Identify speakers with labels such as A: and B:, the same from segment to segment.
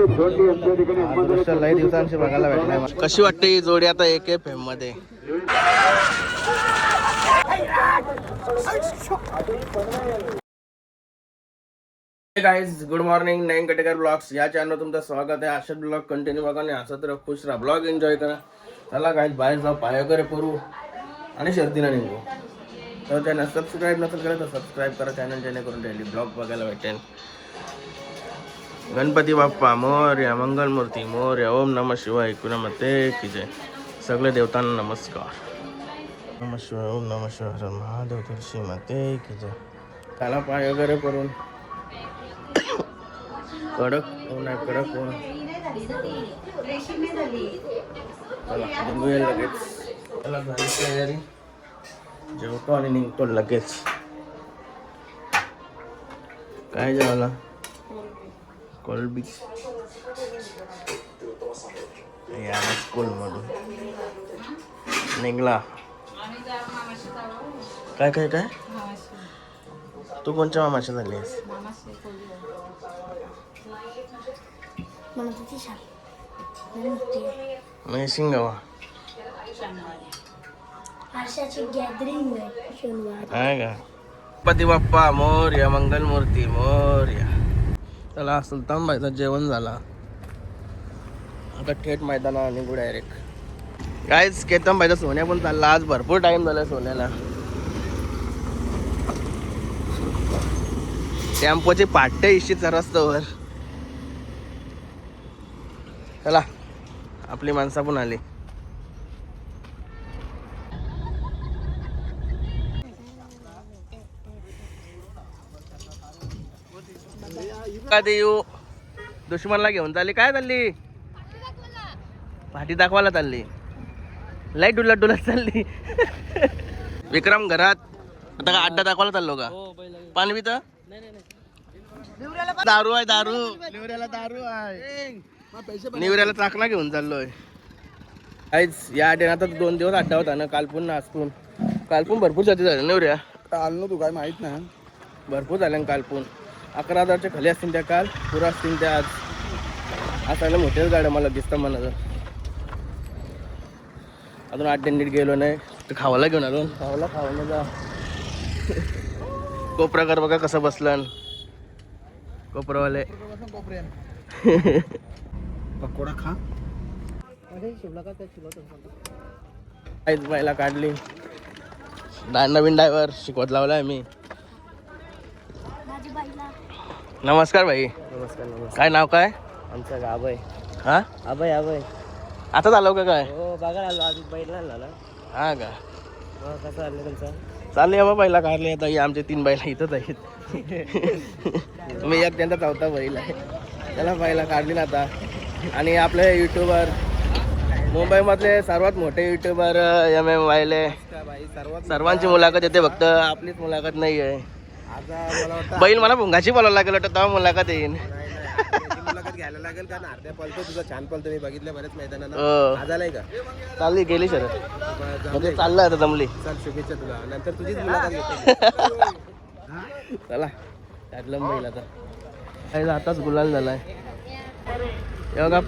A: लय दिवसांची बघायला भेटलाय. कशी वाटते ही जोडी आता AKFM मध्ये? Guys good morning. नईन कटेकर ब्लॉग्स या चॅनल तुमचं स्वागत आहे. अशाच ब्लॉग कंटिन्यू बघा आणि असं तर खुश राहा, ब्लॉग एन्जॉय करा. चला गाइस बाहेर जाऊ, पाय वगैरे करू आणि शर्तीला निघू. तर त्यांना सबस्क्राईब नसेल केलं तर सबस्क्राईब करा चॅनल, जेणेकरून डेली ब्लॉग बघायला भेटेल. गणपती बाप्पा मोरया, मंगलमूर्ती मोरया, ओम नमः शिवाय, कुणामते की जय. सगळे देवतांना नमस्कार. नमः शिवाय, ओम नमः शिवाय, हर महादेव, तुळशी माते की जय. त्याला पाय वगैरे करून कडक ऊन आहे, कडक ऊन. चला निघूया लगेच. चला झाली तयारी, जेवतो आणि निघतो लगेच. काय जेवायला? कोलबी या स्कूलमधून निघला. काय काय काय तू कोणच्या मामाशी झाली आहेस? शिंगावा आहे का? गणपती बाप्पा मोरया, मंगलमूर्ती मोरया. चला सुलतान बाईचं जेवण झाला, आता थेट मैदानावर निघू डायरेक्ट. कायच केतन बाईचा सोन्या पण चालला. आज भरपूर टाइम झाला सोन्याला. टेम्पोचे पाट्टे इश्चित रस्त्यावर. चला आपली माणसं पण आली. कधी येऊ दुश्मनला घेऊन चालली? काय चालली? पाठी दाखवायला चालली. लाईट डुलत डुलत चालली. विक्रम घरात आता का अड्डा दाखवायला चाललो का? पाणी पित? दारू आहे, दारू. निवऱ्याला दारू आहे. निवऱ्याला चाकणा घेऊन चाललोय. काहीच या अड्ड्याने आता 2 दिवस अड्डा होता ना, कालपून नाचपून. कालपून भरपूर जाती झाले निवऱ्या. आलो तू काय माहित नाही. भरपूर झाल्या कालपून. 11,000च्या खाली असतील त्या, काल पुरा असतील त्या. आज असायला मोठ्याच गाड्या मला दिसतं मला. अजून अड्ड्यात नीट गेलो नाही तर खावायला घेऊन आलो. खावायला जा. कोपराकर बघा कसं बसलं कोपरावाले. पकोडा खा. काहीच बायला काढली. नवीन ड्रायव्हर शिकवत लावलाय मी. नमस्कार भाई. नमस्कार नमस्कार. काय नाव काय? आमचं अभय. हा अभय. अभय आता झालं का काय? हो बघा आलो आज बैल झाला. हा का? कसं चाललं तुमचं? चालले बाबा बैला काढले. आता आमचे 3 बैला इथंच आहेत. मी एक त्यांचा 4था बैल आहे. त्याला बैला काढली ना आता. आणि आपले युट्यूबर, मुंबईमधले सर्वात मोठे युट्यूबर MM वायले, सर्वांची मुलाखत येते, फक्त आपलीच मुलाखत नाही आहे. बैल मला भुंगाची बोलायला लागेल होतं, तेव्हा मुलाखत येईन. मुलाखत घ्यायला लागेल का? अर्ध्या पळतो तुझा, छान पळतो. मी बघितलं बरेच मैदानात. आज आलाय का? चालली गेली शरद म्हणजे चाललं आता जमली. चल शुभेच्छा तुला. नंतर तुझीच मुलाखत घेतो. चला काढलं बैल आता. काय आताच गुलाल झालाय. हे बघा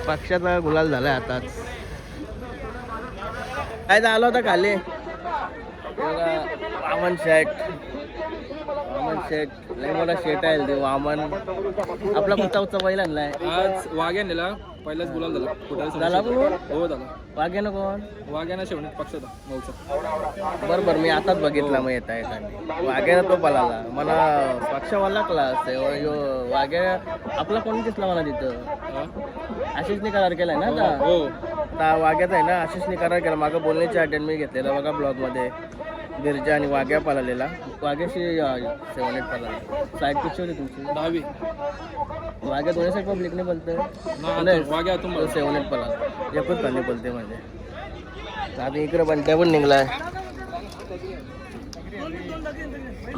A: पक्षाचा गुलाल झालाय आताच. काय झालं होतं खाली? वामन शेठ लय मोठा शेट आहे ते वामन. आपला कुठचा बैल आणलाय आज? वाघ्याने नेला. पहिलाच गुलाल झाला. हो झाला. वाघ्यानं कोण? वाघ्यानं शेवटी पक्षाचा भाऊचा. बरोबर मी आताच बघितला. मग येता वाघ्यानं तो पळाला. मला पक्षावाला क्लास वाघ्या आपला कोण दिसला मला तिथं. आशिषने करार केलाय ना आता. हो वाघ्याचा आहे ना, आशिषने करार केला. मागं बोलण्याची अटेंड मी घेतलेला बघा ब्लॉग मध्ये. गिरजा आणि वाघ्या पळालेला. वाघ्याशी 7-8 पळाला. साईड पिक्चर होती तुमची 10वी. वाघ्या दोन्ही साईड पब्लिकने बोलतोय. वाघ्या 7-8 पळाला. एकच पाणी बोलते म्हणजे. आता इकडे बंट्या पण निघलाय.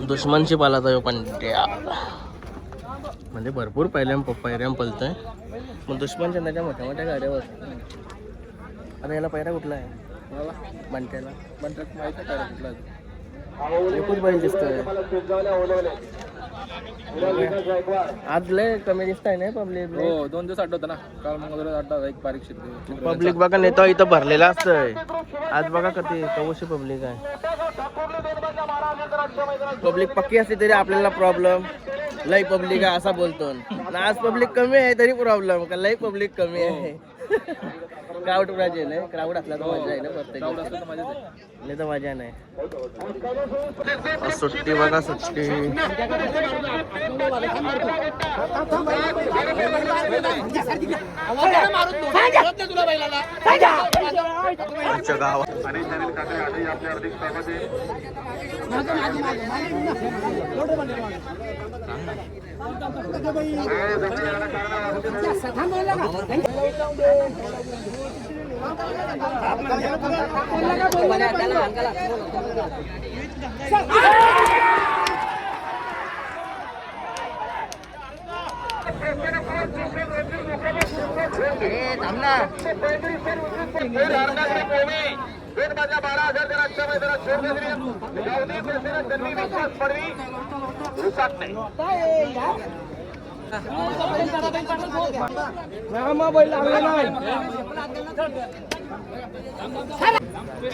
A: दुश्मनशी पालाचा यो पंट्या. म्हणजे भरपूर पहिऱ्याम पळतोय. मग दुश्मनच्या त्याच्या मोठ्या मोठ्या गाड्यावर. आता याला पहिरा कुठला आहे? बंट्याला. बंट्यात माहिती आहे पहिरा कुठला? एकूच बैल दिसतोय. आज लय कमी दिसताय ना पब्लिक. हो 2 दिवस अड्डा होता ना, काल मंगळवारी अड्डा एक बारीक शिरते. पब्लिक बघा नेता इथं भरलेला असतंय. आज बघा किती कवशी पब्लिक आहे. पब्लिक पक्की असली तरी आपल्याला प्रॉब्लेम, लय पब्लिक आहे असा बोलतो. आज पब्लिक कमी आहे तरी प्रॉब्लेम का लय पब्लिक कमी आहे. क्राऊड पाहिजे नाही, क्राऊड असला तर मजा आहे ना. प्रत्येक नाही तर मजा नाही. सुट्टी बघा सुट्टी. गावात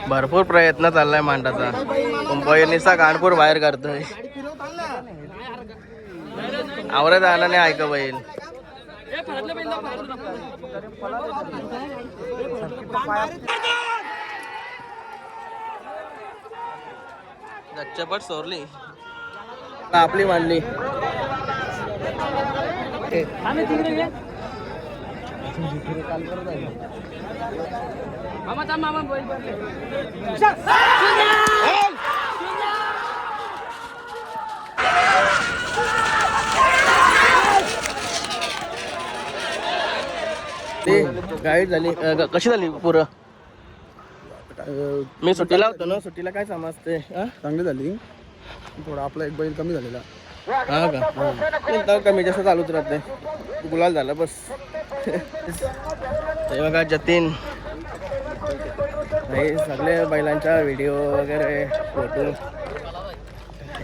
A: भरपूर प्रयत्न चाललाय मांडाचा. निसा कानपूर बाहेर काढतोय. आवरत आला नाही ऐका बैल. गच्चपट सोरली आपली मांडली. गाईड झाली. कशी झाली पुरं? मी सुट्टीला होतो ना. सुट्टीला काय समजते?
B: चांगली झाली. थोडा आपला एक बैल कमी झालेला.
A: हा का? कमी जास्त चालूच राहते. गुलाल झाला बस. हे बघा जतीन हे सगळे बैलांच्या व्हिडिओ वगैरे फोटो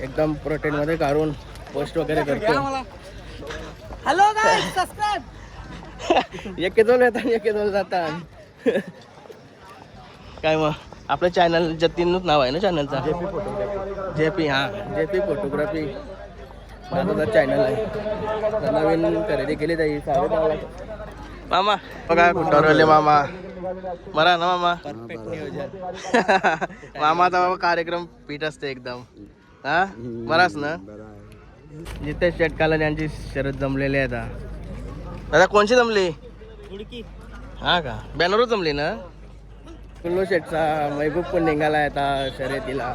A: एकदम प्रोटेन मध्ये काढून पोस्ट वगैरे करतो. हॅलो गाईस सबस्क्राइब. एके दोन येतात एके दोन जातात. काय मग आपलं चॅनल जतीनच नाव आहे ना चॅनलचा? जेपी. हा जेपी फोटोग्राफी माझा चॅनल आहे. नवीन खरेदी केली जाईल. मामा बघा कुठं राहिले मामा. बरा ना मामा? परफेक्ट नियोजन. मामाचा बाबा कार्यक्रम पीठ असते एकदम. हा बराच ना. जिथे शेटकाला यांची शरद जमलेली आहे. दादा कोणची जमली? हा का? बॅनरवर जमली ना. कुल्लू शेटचा महबूब पण निघाला आता शर्यतीला.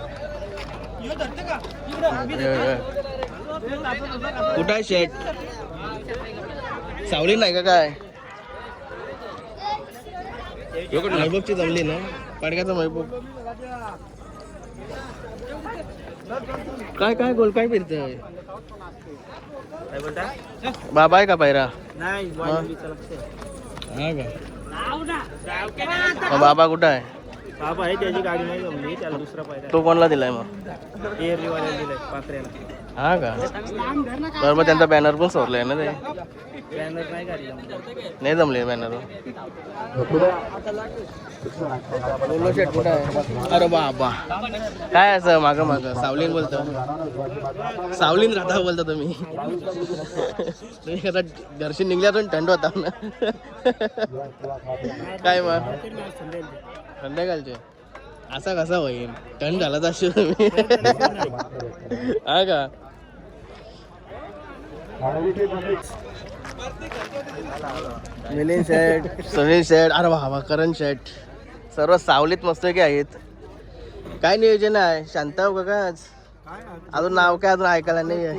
A: कुठं आहे शेट? सावली नाही का काय? महबूबची जमली ना. पाडक्याचा महबूब काय काय गोल काय फिरतोय? काय बोलता? बाबा आहे का पायरा? नाही. हा का? बाबा कुठं आहे?
B: बाबा आहे त्याची गाडी नाही जमली. त्याला दुसरा पायरा.
A: तो कोणला दिलाय मग?
B: एअरलीवाल्याला दिलाय पात्र्याला.
A: हा का? बरोबर त्यांचा बॅनर पण सोडलाय ना. ते
B: बॅनर नाही गाडी
A: नाही जमले बॅनर. शेट कुठं आहे? अरे बाबा काय असं माग माग सावलीन बोलतो. सावलीन राहता बोलता तुम्ही. तुम्ही आता दर्शन निघल्यातून थंड होता ना. काय मग संध्याकाळचे असा कसा होईल? थंड झाला तर तुम्ही. हा का? मिलिंद शेठ, सुनील शेठ, अरे बाबा करण शेठ सर्व सावलीत मस्त की आहेत. काय नियोजन आहे? शांता बघाच अजून नाव काय अजून ऐकायला नाही आहे.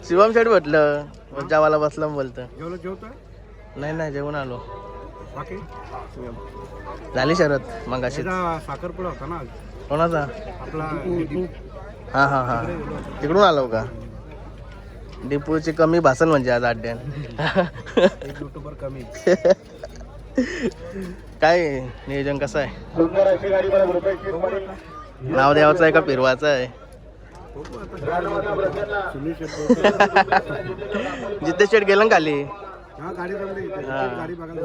A: शिवम शेठ म्हटलं जेवायला बसलं बोलतं. नाही नाही जेवण आलो. झाली शरद मग अशी.
B: साखरपुडा होता ना
A: कोणाचा?
B: आपला.
A: हा हा हा तिकडून आलो का? डिपूची कमी भासन म्हणजे आज अड्ड्यान.
B: युट्यूबर कमी.
A: काय नियोजन कसं आहे? नाव द्यावाचं आहे का फिरवायचं आहे?
C: जिथे शेट गेलं ना खाली
B: गाडी जमली गाडी बघायला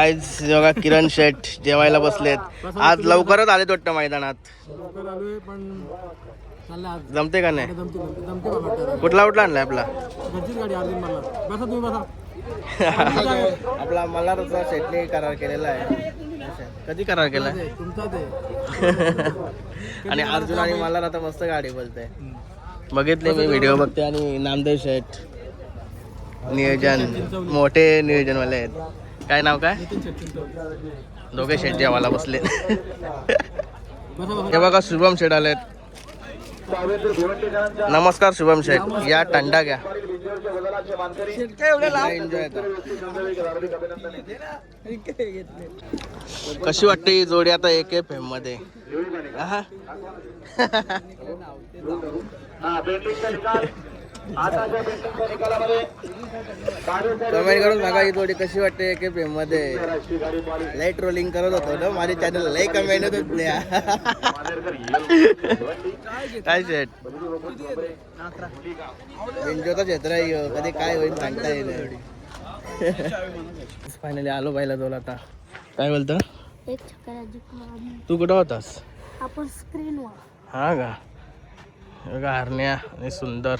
C: आज बघा किरण शेट जेवायला बसलेत. आज लवकरच आले वाटतं मैदानात.
B: आलोय पण चाललं आज
C: जमते का नाही?
B: जमते बाबा
C: कुठला आणलाय आपला?
B: घरचीच गाडी अर्जुन मला बसा तुम्ही बसा
C: आपला मल्हारचा शेटने करार केलेला आहे. कधी करार केलाय?
B: तुमचा ते
C: आणि अर्जुन आणि मल्हार आता मस्त गाडी बोलते. बघितले मी व्हिडिओ बघते. आणि नामदेव शेट नियोजन मोठे नियोजन वाले आहेत. काय नाव काय? दोघे शेट जेवायला बसले. हे बघा शुभम शेट आलेत. नमस्कार शुभम शेट. या टंडा घ्या. एन्जॉय. कशी वाटते ही जोडी आता AKFM मध्ये? कमेंट करून सांगा ही जोडी कशी वाटते AKFM मध्ये. लई ट्रोलिंग करत होतो ना माझ्या चॅनल. लई कमेंट होत होत्या. काय शेट एन्जॉयचा क्षेत्र आहे. कधी काय होईल सांगता येईल. फायनली आलो पाहिला जोला आता. काय बोलतो?
D: एक चक्कर जिंकलो.
C: तू कुठं होतास?
D: आपण स्क्रीनवर.
C: हा का? बघा हरण्या आणि सुंदर.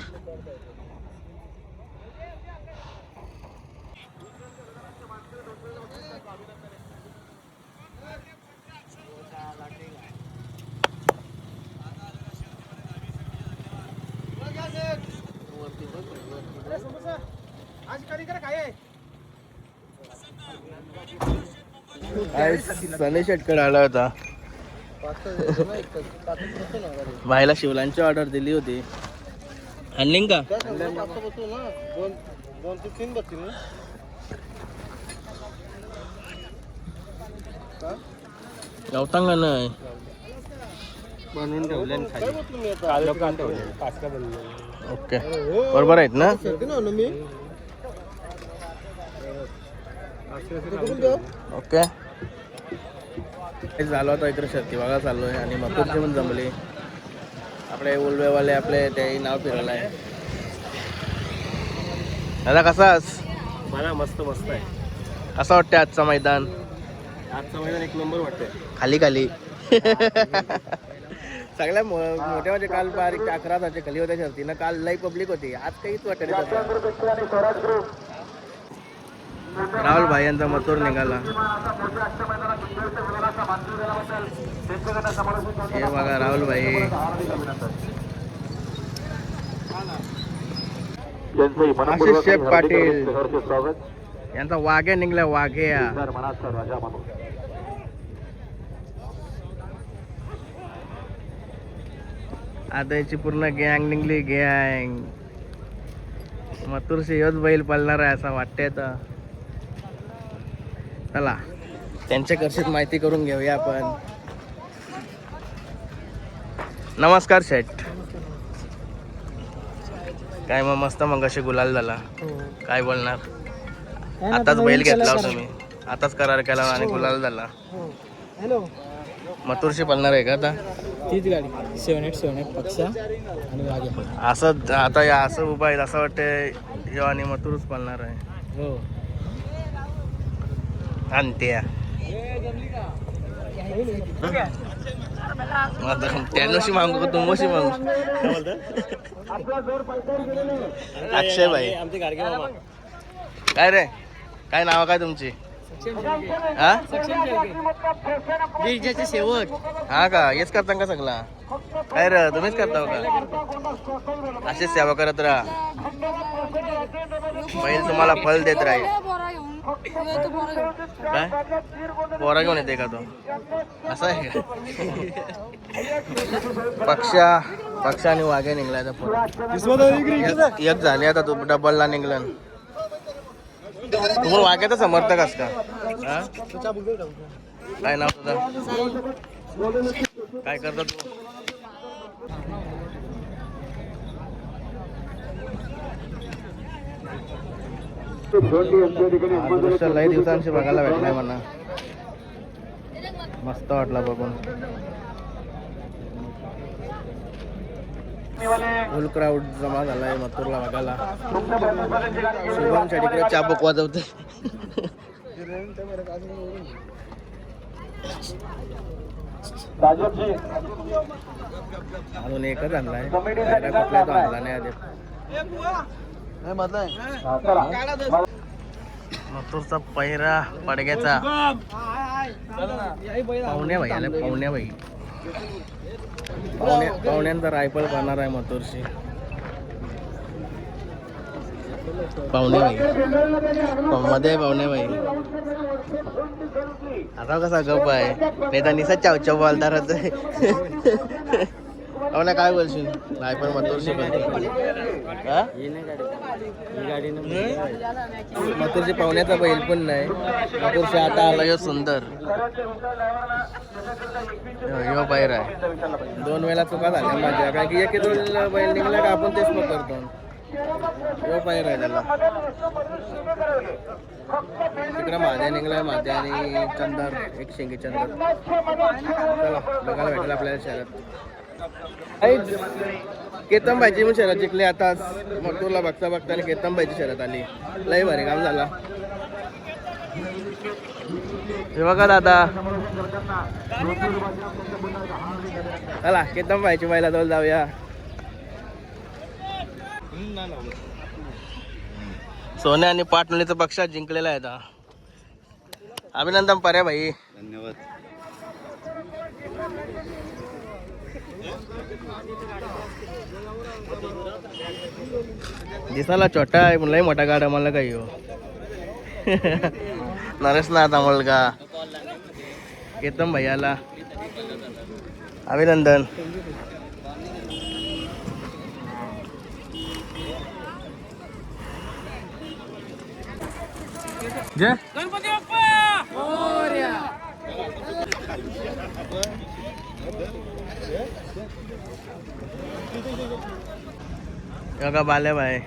C: सनी शेटकडे आला होता. भाईला शिवलांची ऑर्डर दिली होती. आणली का? गवतांगा नाही
A: बनवून ठेवले
C: ओके बरोबर आहेत ना? ओके झालो होता इकडे शर्ती बघा चालू आहे. आणि मथुरची पण जमली. आपले उलवेवाले आपले ते नाव फिरवलं आहे. दादा कसास?
A: मला मस्त आहे.
C: असं वाटतं आजचं मैदान?
A: आजचं मैदान एक नंबर वाटतंय.
C: खाली खाली सगळ्या मोठ्या म्हणजे काल बारीक 11 खाली होत्या शर्तीनं. काल लई पब्लिक होती. आज काहीच वाटत नाही. राहुल भाई यांचा मथुर निघाला. हे बघा राहुल भाई. आशिष शेख पाटील यांचा वाघ्या निघला. वाघ्या आता याची पूर्ण गँग निघली. गँग मथुरशी योच बैल पळणार आहे असं वाटतंय. तर चला त्यांच्या कर्षीत माहिती करून घेऊया आपण. नमस्कार शेठ. काय मग मस्त मग अशी गुलाल झाला. काय बोलणार? आताच बैल घेतला होता तुम्ही. आताच करार केला आणि गुलाल झाला.
B: हॅलो
C: मथुरशी पळणार आहे का आता?
B: तीच गाडी 787 पक्षा आणि वाघे.
C: असं आता या असं उभा आहे असं वाटतं यो आणि मथुरच पळणार आहे.
B: हो
C: आणत्या त्यानशी मागू का तुमशी मागू? अक्षय भाई काय रे? काय नाव काय तुमची? हा
B: शेवट.
C: हा का? हेच करता का सगळा? काय रे तुम्हीच करता का? अशीच सेवा करत राहा. बैल तुम्हाला फल देत राहील. काय पोरा घेऊन येते का तो? असं आहे का? पक्षा आणि वाघे निघलाय. एक झाले आता तू डबलला निघला. तू पण वाघ्याचा समर्थक असं का? काय नाव तुझं? काय करता तू? लई दिवसांशी बघायला भेटलाय म्हणा. मस्त वाटला बघून. फुल क्राऊड जमा झालाय मथुरला बघायला. शुभम शेडीकडे चाबूक वाजवते. अजून एकच आणलाय, कुठला तो आणला नाही आधी. मथुरचा पहिरा पडग्याचा पाहुण्या भाई आला. पाहुण्यांचा रायफल बनणार आहे मथुरशी. पाहुणे भाई मध्ये पाहुणे भाई. आता कसा गप आहे, नाही तर निसा चाव चाव बोलदारच आहे. पाहुण्या काय बोलशील? रायफल मथुरशी मथुरशी पाहुण्याचा बैल पण नाही. मथुरशी आता आला यो सुंदर. यो बाहेर आहे. 2 वेळा चुका झाल्या माझ्या, कारण की एक बैल निघला का आपण तेच पकडतो. यो बाहेर आहे त्याला. तिकडे माझ्या निघलाय, माझ्या आणि चंदर, एक शेंगी चंदर. चला बघायला भेटेल आपल्याला शहरात. केतनबाईची पण शर्यत जिंकली आता. मथुरला बघता बघता आणि केतनबाईची शर्यत आली. लय भारी काम झाला. हे बघा दादा, चला केतनबाईची बैला जवळ जाऊया. सोन्या आणि पाटणीचा पक्षा जिंकलेला आहे आता. अभिनंदन पर्या भाई.
B: धन्यवाद.
C: दिसाला छोटा आहे पण लय मोठा गाडा मला काही हो. नरेश ना आता मुलगा केतन भैयाला अभिनंदन. जय गणपती बाप्पा मोरया. का बाल्या भाई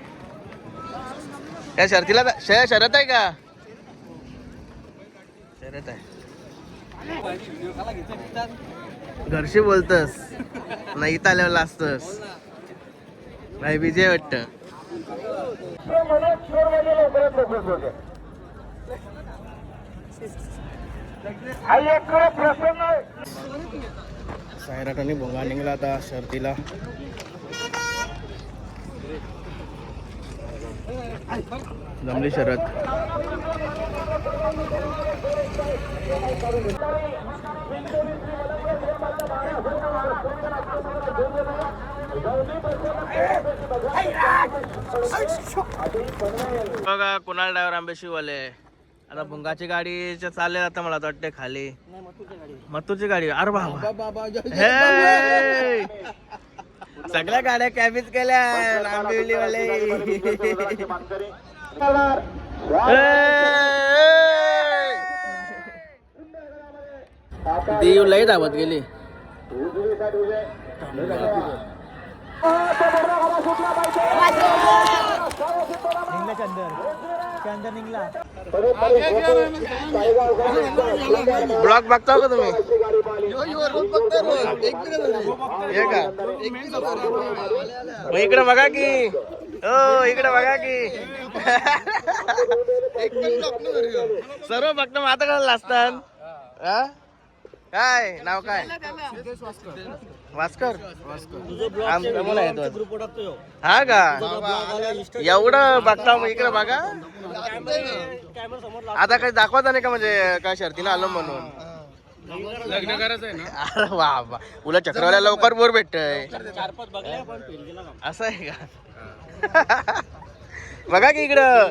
C: या शर्तीला शरत आहे का? शरत आहे. घरशी बोलतस नाही इथं आल्यावर लाजतस. भाई विजय वाटत. सायराट आणि भोंगा निघला आता शर्तीला. जमली शरद. बघा कुणाल ड्रायव्हर आंबेशिवाले. आता भुंगाची गाडी चालले आता मला वाटते खाली. मथुरची गाडी. अरे बाबा सगळ्या गाड्या कॅबीज केल्या आंबेवलीवाले. देव लई धावत गेली. ब्लॉग बघता का तुम्ही? इकडे बघा की. हो इकडे बघा की. सर्व बघतो मग आता करायला असतात. काय नाव काय? वास्कर. हा का एवढं बघता मग इकडे बघा. आता काही दाखवता नाही का म्हणजे काय शर्तीनं आलो म्हणून? लग्न करायचं आहे ना. अरे वा वा उलट चक्रवाला लवकर बोर भेटतय. असं आहे का? बघा की इकडं.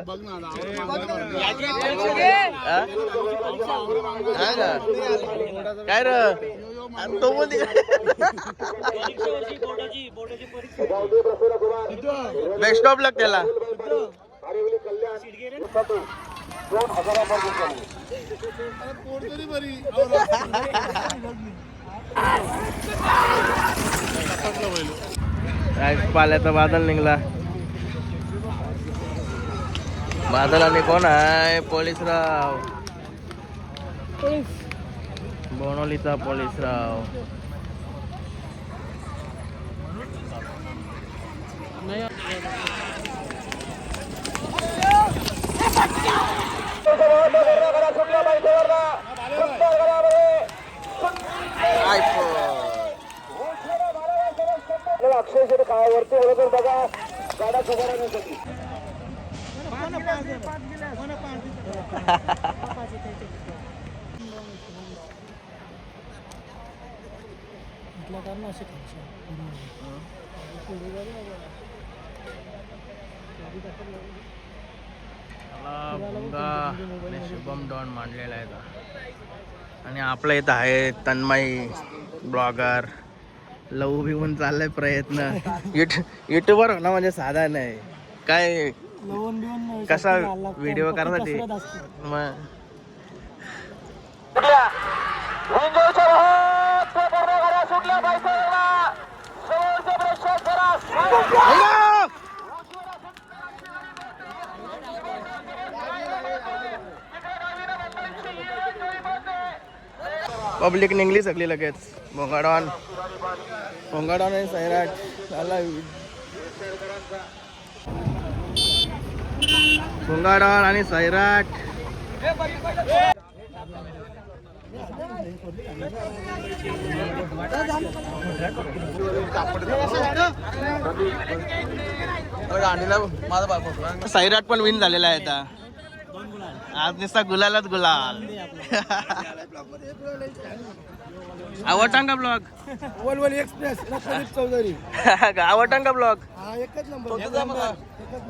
C: काय र तो बेस्ट ऑफ लक त्याला. पाल्याचा बादल निघला. बादल आणि कोण आहे? पोलीसराव. बोनोलीचा पोलीसराव. भुंगा आणि शुभम डॉन मांडलेला आहे आणि आपल्या इथं आहे तन्मय ब्लॉगर. लव भिवून चाललाय प्रयत्न. युट्यूबर होणं म्हणजे साधा नाही. काय कसा व्हिडिओ करण्यासाठी मग पब्लिक निघली सगळी लगेच. भोंगाडॉन आणि सैराट झाला. भोंगाडॉन आणि सैराट. सैराट पण विन झालेला आहे आता. आज नुसता गुलालच गुलाल. आवडता का ब्लॉग?
B: वलवली एक्सप्रेस चौधरी
C: आवडता का ब्लॉग?
B: एकच नंबर.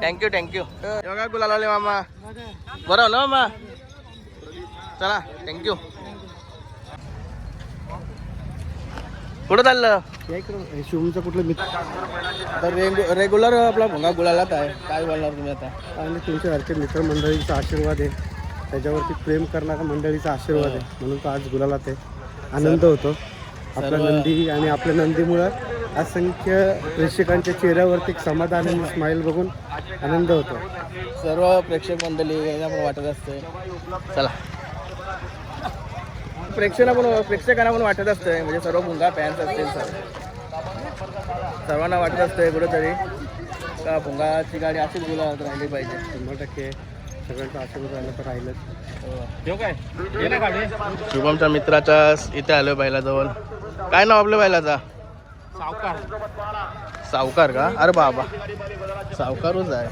C: थँक्यू योगा गुलाल आले मामा. बरं ना मामा. चला थँक्यू. कुठं चाललं?
B: शिवमचा कुठलं मित्र
C: तर रेग्युलर आपला भोंगा गुलालात आहे. काय बोलणार तुम्ही आता?
B: आणि तुमच्यासारखे मित्रमंडळीचा आशीर्वाद आहे, त्याच्यावरती प्रेम करणाऱ्या मंडळीचा आशीर्वाद आहे, म्हणून तो आज गुलालात आहे. आनंद होतो. आपला नंदी आणि आपल्या नंदीमुळं असंख्य प्रेक्षकांच्या चेहऱ्यावरती एक समाधान आणि स्माईल बघून आनंद होतो.
C: सर्व प्रेक्षक मंडळी यांना पण वाटत असते. चला प्रेक्षकांना पण वाटत असतंय, म्हणजे सर्व भुंगा फॅन्स असतील सर्वांना वाटत असतंय कुठेतरी का भुंगाची गाडी अशीच गुलाबात राहिली पाहिजे.
B: 100% सगळ्यांचा आशीर्वाद राहिला तर राहिलंच.
C: शुभमच्या मित्राच्या इथे आलो बैलाजवळ. काय नाव आपल्या बैलाचा? सावकार का? अरे बाबा सावकारच आहे.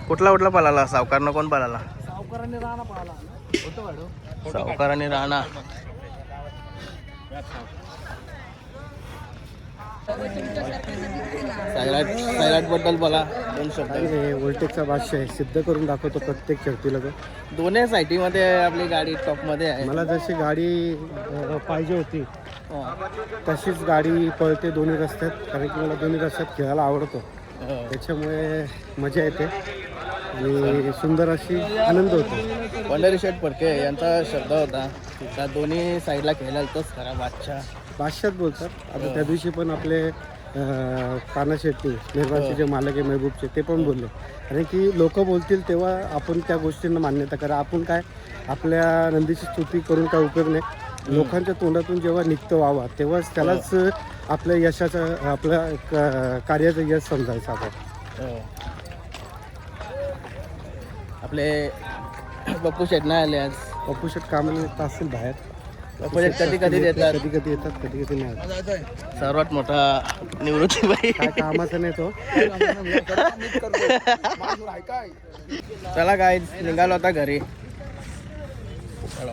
C: कुठला पळाला? सावकारनं कोण पळाला? सावकाराने राणा. सैराट बद्दल बोला दोन शब्द.
B: वोल्टेजचा बादशाह आहे, सिद्ध करून दाखवतो प्रत्येक शर्तीला. तो
C: दोन्ही साईटीमध्ये आपली गाडी टॉपमध्ये आहे.
B: मला जशी गाडी पाहिजे होती तशीच गाडी पळते दोन्ही रस्त्यात, कारण की मला दोन्ही रस्त्यात खेळायला आवडतो. त्याच्यामुळे मजा येते आणि सुंदर अशी आनंद होतो.
C: पंढरी शेठ फडके यांचा शब्द होता त्या दोन्ही साईडला खेळायला तोच खरा
B: बादशाह बोलतात. आता त्या दिवशी पण आपले काना शेट्टी निर्माणचे जे मालक आहे महबूबचे, ते पण बोलले, कारण की लोक बोलतील तेव्हा आपण त्या गोष्टींना मान्यता करा. आपण काय आपल्या नंदीची स्तुती करून काय उपयोग नाही. लोकांच्या तोंडातून जेव्हा निघतं व्हावा तेव्हाच त्यालाच आपल्या यशाचं, आपल्या कार्याचं यश समजायचं. आपण
C: आपले पप्पू शेट नाही आले आज.
B: पप्पू शेट कामानिमित्त असेल बाहेर.
C: कधी येतात,
B: कधी येतात, कधी नाही.
C: सर्वात मोठा निवृत्ती बाई.
B: काय कामाचा नाही तो.
C: चला काय निघालो आता घरी. चला.